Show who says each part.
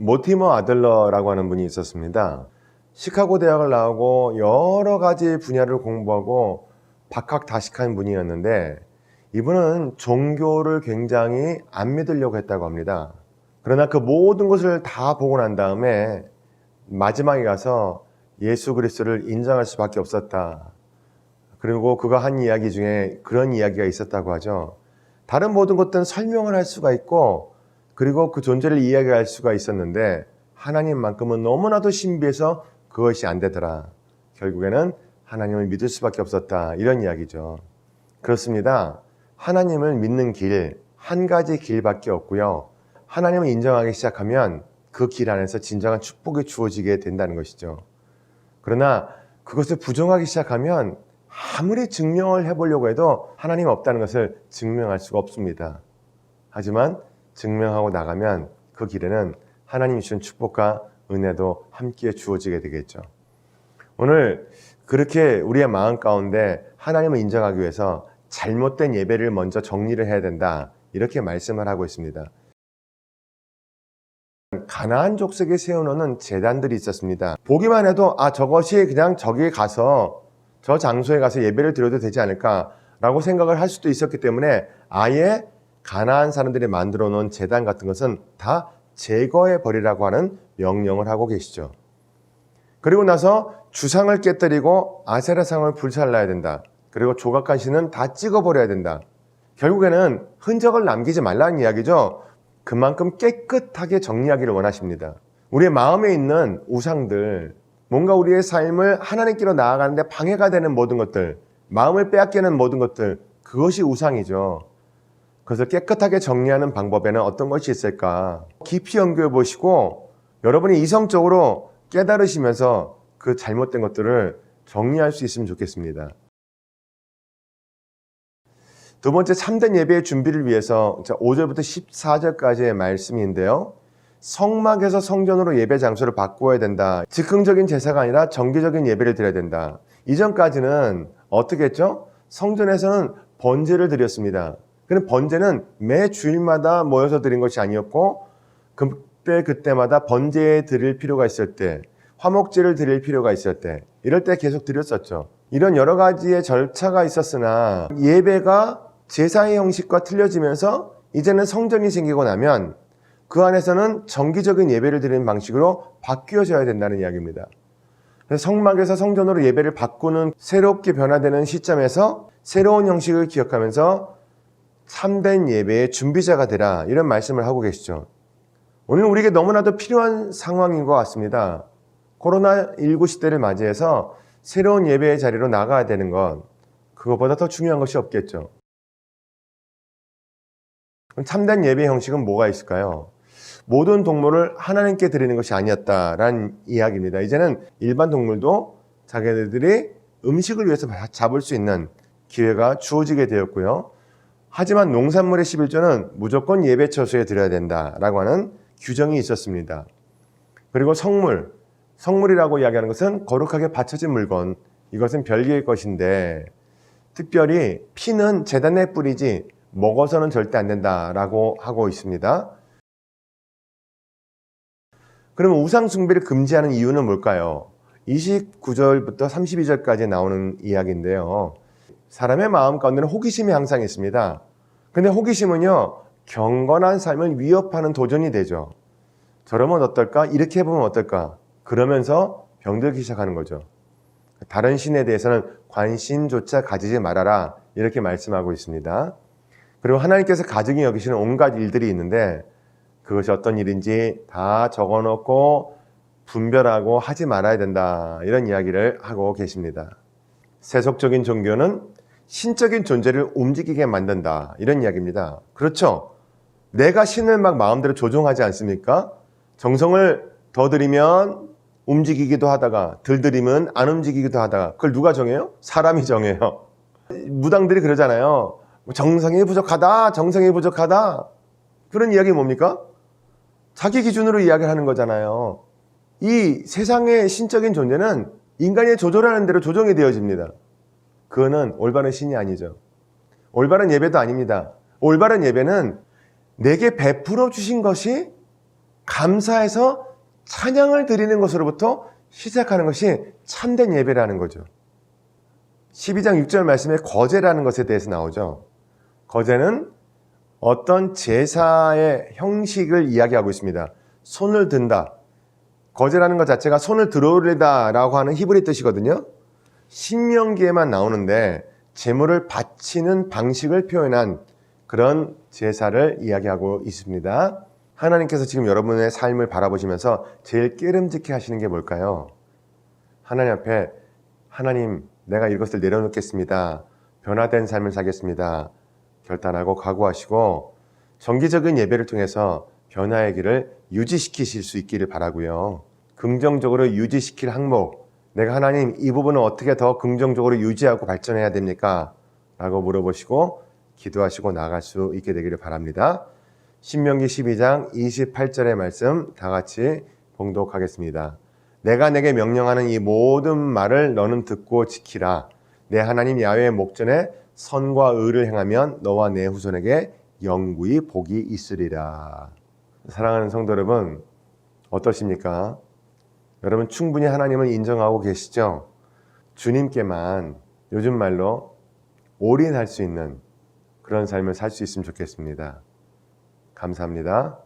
Speaker 1: 모티머 아들러라고 하는 분이 있었습니다. 시카고 대학을 나오고 여러 가지 분야를 공부하고 박학다식한 분이었는데 이분은 종교를 굉장히 안 믿으려고 했다고 합니다. 그러나 그 모든 것을 다 보고 난 다음에 마지막에 가서 예수 그리스도를 인정할 수밖에 없었다. 그리고 그가 한 이야기 중에 그런 이야기가 있었다고 하죠. 다른 모든 것들은 설명을 할 수가 있고 그리고 그 존재를 이야기할 수가 있었는데 하나님만큼은 너무나도 신비해서 그것이 안 되더라. 결국에는 하나님을 믿을 수밖에 없었다. 이런 이야기죠. 그렇습니다. 하나님을 믿는 길, 한 가지 길밖에 없고요. 하나님을 인정하기 시작하면 그 길 안에서 진정한 축복이 주어지게 된다는 것이죠. 그러나 그것을 부정하기 시작하면 아무리 증명을 해보려고 해도 하나님 없다는 것을 증명할 수가 없습니다. 하지만 증명하고 나가면 그 길에는 하나님이 주신 축복과 은혜도 함께 주어지게 되겠죠. 오늘 그렇게 우리의 마음 가운데 하나님을 인정하기 위해서 잘못된 예배를 먼저 정리를 해야 된다. 이렇게 말씀을 하고 있습니다. 가나안 족속에 세워놓는 제단들이 있었습니다. 보기만 해도 저것이 그냥 저기에 가서 저 장소에 가서 예배를 드려도 되지 않을까라고 생각을 할 수도 있었기 때문에 아예 가나안 사람들이 만들어 놓은 제단 같은 것은 다 제거해 버리라고 하는 명령을 하고 계시죠. 그리고 나서 주상을 깨뜨리고 아세라상을 불살라야 된다. 그리고 조각한 신은 다 찍어버려야 된다. 결국에는 흔적을 남기지 말라는 이야기죠. 그만큼 깨끗하게 정리하기를 원하십니다. 우리의 마음에 있는 우상들, 뭔가 우리의 삶을 하나님께로 나아가는데 방해가 되는 모든 것들, 마음을 빼앗기는 모든 것들, 그것이 우상이죠. 그래서 깨끗하게 정리하는 방법에는 어떤 것이 있을까? 깊이 연구해 보시고 여러분이 이성적으로 깨달으시면서 그 잘못된 것들을 정리할 수 있으면 좋겠습니다. 두 번째, 참된 예배의 준비를 위해서 5절부터 14절까지의 말씀인데요. 성막에서 성전으로 예배 장소를 바꾸어야 된다. 즉흥적인 제사가 아니라 정기적인 예배를 드려야 된다. 이전까지는 어떻게 했죠? 성전에서는 번제를 드렸습니다. 그럼 번제는 매 주일마다 모여서 드린 것이 아니었고 그때마다 번제 드릴 필요가 있을 때, 화목제를 드릴 필요가 있을 때, 이럴 때 계속 드렸었죠. 이런 여러 가지의 절차가 있었으나 예배가 제사의 형식과 틀려지면서 이제는 성전이 생기고 나면 그 안에서는 정기적인 예배를 드리는 방식으로 바뀌어져야 된다는 이야기입니다. 그래서 성막에서 성전으로 예배를 바꾸는 새롭게 변화되는 시점에서 새로운 형식을 기억하면서 참된 예배의 준비자가 되라, 이런 말씀을 하고 계시죠. 오늘 우리에게 너무나도 필요한 상황인 것 같습니다. 코로나19 시대를 맞이해서 새로운 예배의 자리로 나가야 되는 것, 그것보다 더 중요한 것이 없겠죠. 그럼 참된 예배 형식은 뭐가 있을까요? 모든 동물을 하나님께 드리는 것이 아니었다라는 이야기입니다. 이제는 일반 동물도 자기들이 음식을 위해서 잡을 수 있는 기회가 주어지게 되었고요. 하지만 농산물의 11조는 무조건 예배 처소에 드려야 된다라고 하는 규정이 있었습니다. 그리고 성물이라고 이야기하는 것은 거룩하게 바쳐진 물건, 이것은 별개의 것인데 특별히 피는 제단에 뿌리지 먹어서는 절대 안 된다라고 하고 있습니다. 그러면 우상 숭배를 금지하는 이유는 뭘까요? 29절부터 32절까지 나오는 이야기인데요. 사람의 마음 가운데는 호기심이 항상 있습니다. 근데 호기심은요, 경건한 삶을 위협하는 도전이 되죠. 저러면 어떨까? 이렇게 해보면 어떨까? 그러면서 병들기 시작하는 거죠. 다른 신에 대해서는 관심조차 가지지 말아라, 이렇게 말씀하고 있습니다. 그리고 하나님께서 가증히 여기시는 온갖 일들이 있는데 그것이 어떤 일인지 다 적어놓고 분별하고 하지 말아야 된다, 이런 이야기를 하고 계십니다. 세속적인 종교는 신적인 존재를 움직이게 만든다, 이런 이야기입니다. 그렇죠? 내가 신을 막 마음대로 조종하지 않습니까? 정성을 더 들이면 움직이기도 하다가 덜 들이면 안 움직이기도 하다가, 그걸 누가 정해요? 사람이 정해요. 무당들이 그러잖아요. 정성이 부족하다, 정성이 부족하다. 그런 이야기 뭡니까? 자기 기준으로 이야기를 하는 거잖아요. 이 세상의 신적인 존재는 인간이 조절하는 대로 조정이 되어집니다. 그거는 올바른 신이 아니죠. 올바른 예배도 아닙니다. 올바른 예배는 내게 베풀어 주신 것이 감사해서 찬양을 드리는 것으로부터 시작하는 것이 참된 예배라는 거죠. 12장 6절 말씀에 거제라는 것에 대해서 나오죠. 거제는 어떤 제사의 형식을 이야기하고 있습니다. 손을 든다. 거제라는 것 자체가 손을 들어올리다 라고 하는 히브리 뜻이거든요. 신명기에만 나오는데 제물을 바치는 방식을 표현한 그런 제사를 이야기하고 있습니다. 하나님께서 지금 여러분의 삶을 바라보시면서 제일 깨름직해 하시는 게 뭘까요? 하나님 앞에 하나님, 내가 이것을 내려놓겠습니다. 변화된 삶을 살겠습니다. 결단하고 각오하시고 정기적인 예배를 통해서 변화의 길을 유지시키실 수 있기를 바라고요. 긍정적으로 유지시킬 항목, 내가 하나님 이 부분은 어떻게 더 긍정적으로 유지하고 발전해야 됩니까? 라고 물어보시고 기도하시고 나아갈 수 있게 되기를 바랍니다. 신명기 12장 28절의 말씀 다 같이 봉독하겠습니다. 내가 내게 명령하는 이 모든 말을 너는 듣고 지키라. 내 하나님 야훼의 목전에 선과 의를 행하면 너와 내 후손에게 영구히 복이 있으리라. 사랑하는 성도 여러분, 어떠십니까? 여러분 충분히 하나님을 인정하고 계시죠? 주님께만 요즘 말로 올인할 수 있는 그런 삶을 살 수 있으면 좋겠습니다. 감사합니다.